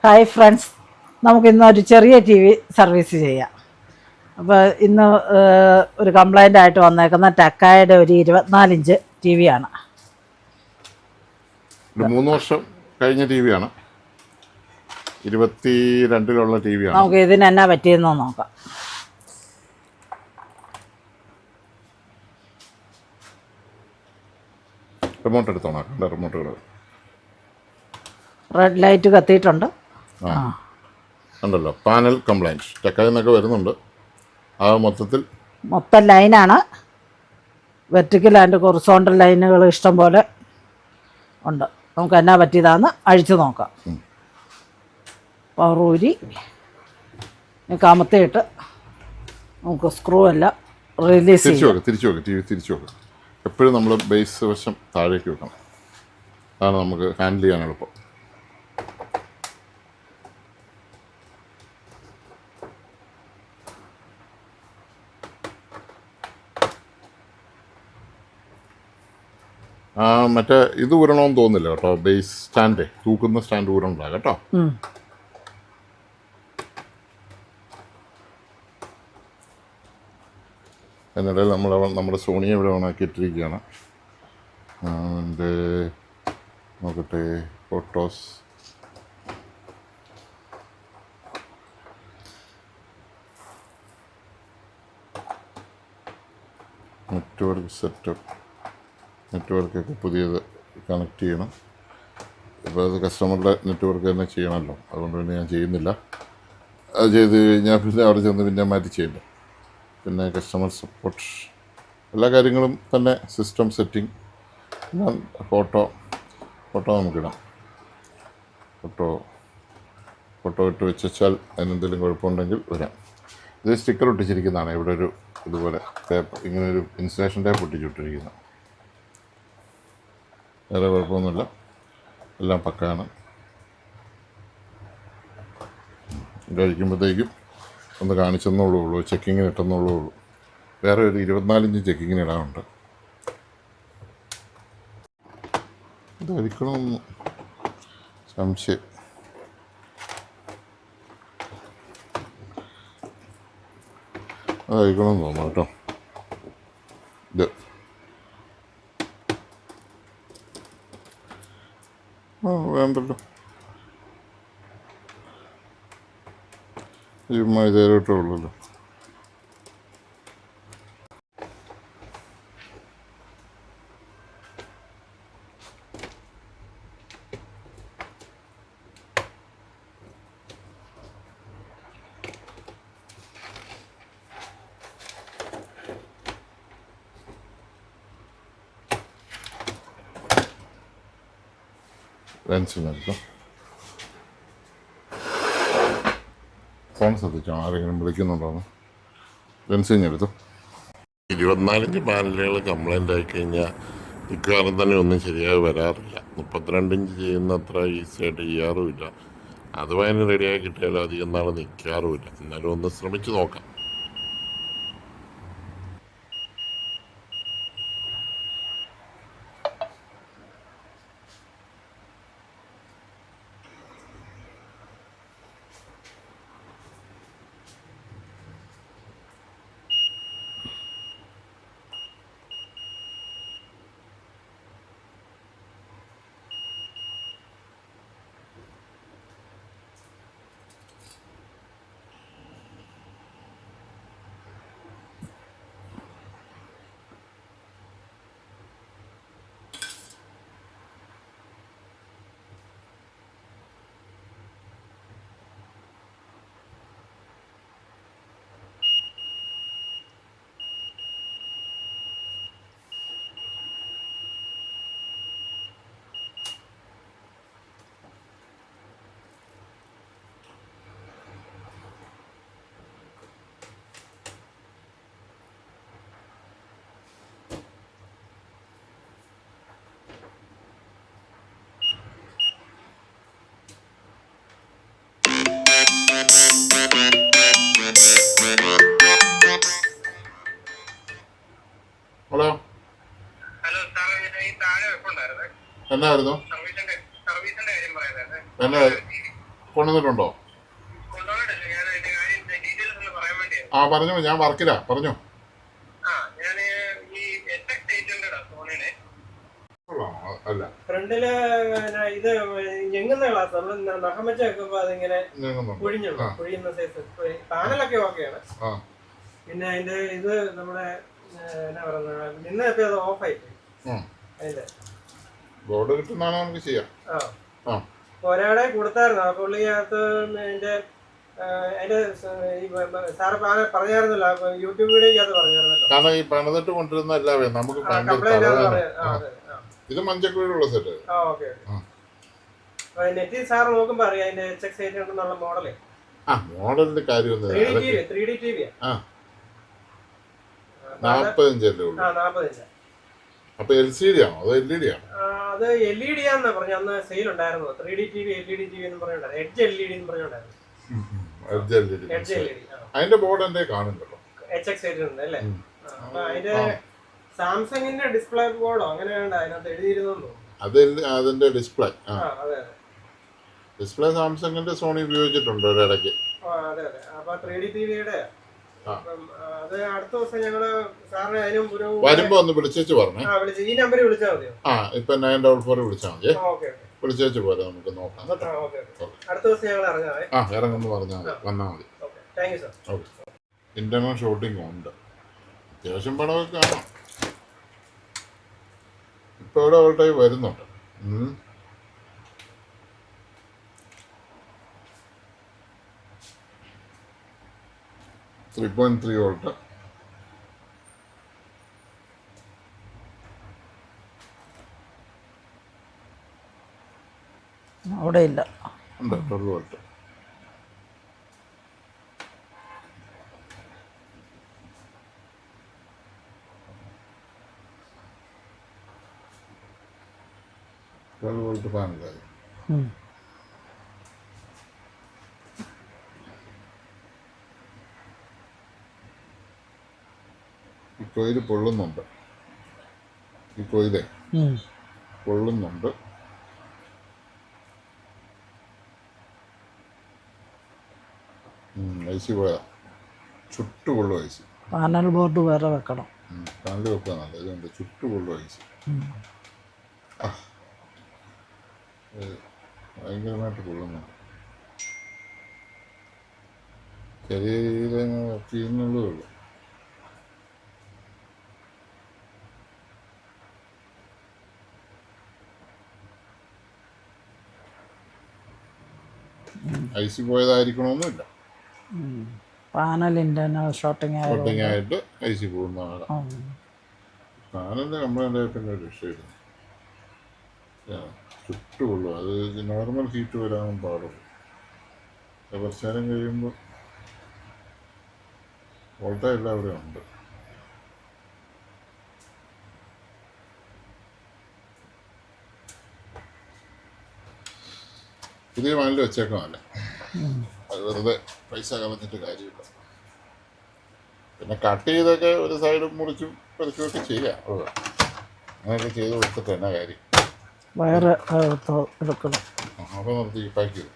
Hi friends, നമുക്കിന്നൊരു ചെറിയ T V service ചെയ്യാം. അപ്പോൾ ഇന്ന് ഒരു കംപ്ലൈൻ്റ് ആയിട്ട് വന്നേക്കുന്ന ടക്കായുടെ ഒരു 24 ഇഞ്ച് ടി വിയാണ്. 3 വർഷം കഴിഞ്ഞ ടി വിയാണ്. 22-ലുള്ള ടി വിയാണ്. നമുക്ക് ഇതിന് എന്നാ പറ്റിയെന്ന് നോക്കാം. റിമോട്ട് എടുത്തോണോ? റിമോട്ടുകൾ റെഡ് ലൈറ്റ് കത്തിയിട്ടുണ്ട്. ഉണ്ടല്ലോ. പാനൽ കംപ്ലൈൻറ്റ് ടെക്കായിൽ നിന്നൊക്കെ വരുന്നുണ്ട്. ആ മൊത്തം ലൈനാണ്. വെർട്ടിക്കൽ ആൻഡ് ഹൊറിസോണ്ടൽ ലൈനുകൾ ഇഷ്ടം പോലെ ഉണ്ട്. നമുക്ക് എന്നാ പറ്റിയതാന്ന് അഴിച്ചു നോക്കാം. പവർ ഊരി കമത്തിയിട്ട് നമുക്ക് സ്ക്രൂ എല്ലാം റിലീസ് ചെയ്യാം. തിരിച്ചു വെക്ക്. ടി വി തിരിച്ചു വെക്ക്. എപ്പോഴും നമ്മൾ ബേസ് വശം താഴേക്ക് വെക്കണം. അതാണ് നമുക്ക് ഹാൻഡിൽ ചെയ്യാൻ എളുപ്പം. മറ്റേ ഇത് ഊരണമെന്ന് തോന്നുന്നില്ല കേട്ടോ. ബേസ് സ്റ്റാൻഡ്, തൂക്കുന്ന സ്റ്റാൻഡ് ഊരണ്ടാ കേട്ടോ. എന്നിടയിൽ നമ്മുടെ സോണിയെ ഇവിടെ ഓണാക്കി ഇട്ടിരിക്കുകയാണ്. നോക്കട്ടെ, ഫോട്ടോസ് നെറ്റ്വർക്കൊക്കെ പുതിയത് കണക്ട് ചെയ്യണം. ഇപ്പോൾ അത് കസ്റ്റമറുടെ നെറ്റ്വർക്ക് തന്നെ ചെയ്യണമല്ലോ. അതുകൊണ്ട് തന്നെ ഞാൻ ചെയ്യുന്നില്ല. അത് ചെയ്ത് കഴിഞ്ഞാൽ പിന്നെ അവിടെ ചെന്ന് പിന്നെ മാറ്റി ചെയ്യില്ല. പിന്നെ കസ്റ്റമർ സപ്പോർട്ട് എല്ലാ കാര്യങ്ങളും തന്നെ, സിസ്റ്റം സെറ്റിംഗ്, ഫോട്ടോ നമുക്കിടാം. ഫോട്ടോ ഇട്ട് വെച്ചാൽ അതിനെന്തെങ്കിലും കുഴപ്പമുണ്ടെങ്കിൽ വരാം. ഇത് സ്റ്റിക്കർ ഒട്ടിച്ചിരിക്കുന്നതാണ്. ഇവിടെ ഒരു ഇതുപോലെ പേപ്പർ, ഇങ്ങനൊരു ഇൻസുലേഷൻ ടേപ്പ് ഒട്ടിച്ചിട്ടിരിക്കുന്നത്. വേറെ കുഴപ്പമൊന്നുമില്ല, എല്ലാം പക്കാണ്. കഴിക്കുമ്പോഴത്തേക്കും ഒന്ന് കാണിച്ചെന്നുള്ളൂ, ചെക്കിങ്ങിന് ഇട്ടെന്നുള്ളൂ. വേറെ ഒരു 24 ഇഞ്ച് ചെക്കിങ്ങിന് ഇടാനുണ്ട്. ഇതായിരിക്കണമെന്ന് സംശയം. അതായിരിക്കണമെന്ന് തോന്നുന്നു കേട്ടോ. ഇത് വേണ്ടല്ലോ, ചുമ്മാ ഇതേലോട്ടേ ഉള്ളല്ലോ. ലെൻസിനെടുക്കാം. ഫോൺ ശ്രദ്ധിച്ചോ, ആരെങ്കിലും വിളിക്കുന്നുണ്ടോന്ന്. ലെൻസിനെടുത്തു. 24 ഇഞ്ച് പാനലുകൾ കംപ്ലൈൻ്റ് ആയി കഴിഞ്ഞാൽ മിക്കവാറും തന്നെ ഒന്നും ശരിയായി വരാറില്ല. 32 ഇഞ്ച് ചെയ്യുന്ന അത്ര ഈസിയായിട്ട് ചെയ്യാറുമില്ല. അഥവാ അതിന് റെഡിയായി കിട്ടിയാലും അധികം നാൾ നിൽക്കാറുമില്ല. എന്നാലും ഒന്ന് ശ്രമിച്ച് നോക്കാം. ഹലോ, എന്തായിരുന്നു? സർവീസിന്റെ കാര്യം പറയാനായിരുന്നു. എന്നെ കൊണ്ടുവന്നിട്ടുണ്ടോ? ആ പറഞ്ഞോ, ഞാൻ വർക്കിലാ, പറഞ്ഞോ. അല്ല ഫ്രണ്ടില് ഇത് ഞെങ്ങുന്ന ഗ്ലാസ് നമ്മള് നഖം വെച്ച് വെക്കുമ്പോ അതിങ്ങനെ കുഴിയുന്ന സൈസ് പാനലൊക്കെ ഓക്കെയാണ്. പിന്നെ അതിന്റെ ഇത് നമ്മുടെ എന്നാ പറയുന്ന നിന്നൊക്കെ അത് ഓഫായി അതിന്റെ ബോർഡ് കിട്ടുന്നതാണ് നമുക്ക് ചെയ്യാം. ഒരാളെ കൊടുത്തായിരുന്നു ആ പുള്ളിക്കകത്ത് അതിന്റെ സാറ് പറഞ്ഞായിരുന്നല്ലോ, യൂട്യൂബ് വീഡിയോക്ക് അത് പറഞ്ഞായിരുന്നല്ലോ. കാരണം ഈ പണിതിട്ട് കൊണ്ടിരുന്ന എല്ലാവേ നമുക്ക് ഇത് മഞ്ചക്കുഴിയിലുള്ള സെറ്റ്. നെറ്റിൽ സാർ നോക്കുമ്പോ അറിയാം അതിന്റെ HX 800 മോഡല്. മോഡലിന്റെ കാര്യമൊന്നും 3D TV. 40 ഇഞ്ചല്ലേ ഉള്ളൂ. 40 ഇഞ്ച്. അപ്പൊ LCD ആണോ അതോ LED ആണോ? അത് LED ആണെന്നാ പറഞ്ഞു അന്ന് സെയിൽ ഉണ്ടായിരുന്നു. 3D TV LED TV എന്ന് പറഞ്ഞിട്ടുണ്ടായിരുന്നു. എഡ്ജ് LED എന്ന് പറഞ്ഞിട്ടുണ്ടായിരുന്നു. അതിന്റെ ബോർഡ് എന്റെ കാണുന്നുണ്ടല്ലോ. HX 800 അല്ലേ? അപ്പൊ അതിന്റെ സാംസങ്ങിന്റെ ഡിസ്പ്ലേ ബോർഡോ അങ്ങനെ അതിനകത്ത് എഴുതിയിരുന്നു. അതിന്റെ ഡിസ്പ്ലേ ഡിസ്പ്ലേ സാംസങ്ങിന്റെ സോണി ഉപയോഗിച്ചിട്ടുണ്ട് ഒരിടയ്ക്ക്. അതെ അപ്പൊ 3D TVയുടെ അത് അടുത്ത ദിവസം ഞങ്ങള് സാറിന് അതിനും ഒരു വരുമ്പോ ഒന്ന് വിളിച്ചേച്ച് പറഞ്ഞേ. ഈ നമ്പറിൽ വിളിച്ചാൽ മതിയോ? ഇപ്പൊ 944 വിളിച്ചാൽ മതി. വിളിച്ചേച്ച് പോരെ, നമുക്ക് നോക്കാം. അടുത്ത ദിവസം ഞങ്ങൾ ഇറങ്ങാം. ഇറങ്ങുന്നു പറഞ്ഞാൽ മതി, വന്നാൽ മതി. ഇന്റർണൽ ഷൂട്ടിംഗ് ഉണ്ട്, അത്യാവശ്യം പടമൊക്കെ കാണാം. ഇപ്പൊ ഇവിടെ ഓൾട്ടായി വരുന്നുണ്ട്. 3.3 വോൾട്ട്. അവിടെ ഇല്ല, ഉണ്ട് 12 വോൾട്ട്. വോൾട്ട് പാനലായി. ഈ കോയില് പൊള്ളുന്നുണ്ട്, ഈ കോയിലേ പൊള്ളുന്നുണ്ട്. ഐസി പോയാ ചുട്ടുപൊള്ളും ഐസി. പാനൽ ബോർഡ് വേറെ വെക്കണം. പാനൽ വെക്കുക നല്ലത്, ഇതുണ്ട് ചുട്ടുപൊള്ളും ഐസി. ഭയങ്കരമായിട്ട് പൊള്ളുന്നുണ്ട്. ചെറിയ രീതിയിൽ ചെയ്യുന്നുള്ളൂ. ഐസി പോയതായിരിക്കണമെന്നില്ല, പാനൽ ഇന്റർണൽ ഷോർട്ടിങ് ആയിട്ട് ഐസി പോകുന്നതാണ്. പാനലിൻ്റെ കംപ്ലൈൻ്റ് ആയിട്ടൊക്കെ ഒരു രക്ഷയില്ല, ചുട്ടുകൊള്ളു. അത് നോർമൽ ഹീറ്റ് വരാനും പാടുള്ളൂ. കുറച്ച് നേരം കഴിയുമ്പോൾ വോൾട്ട എല്ലാവരും ഉണ്ട്. പുതിയ പാനൽ വെച്ചേക്കാമല്ലേ, അത് വെറുതെ പൈസ കളഞ്ഞിട്ട് കാര്യമില്ല. പിന്നെ കട്ട് ചെയ്തൊക്കെ ഒരു സൈഡ് മുറിച്ചും പറിച്ചുമൊക്കെ ചെയ്യാം. അങ്ങനെയൊക്കെ ചെയ്ത് കൊടുത്തിട്ട് എന്നാ കാര്യം. വയറ് എടുക്കണം. അപ്പോൾ നിർത്തി പാക്ക് ചെയ്തു.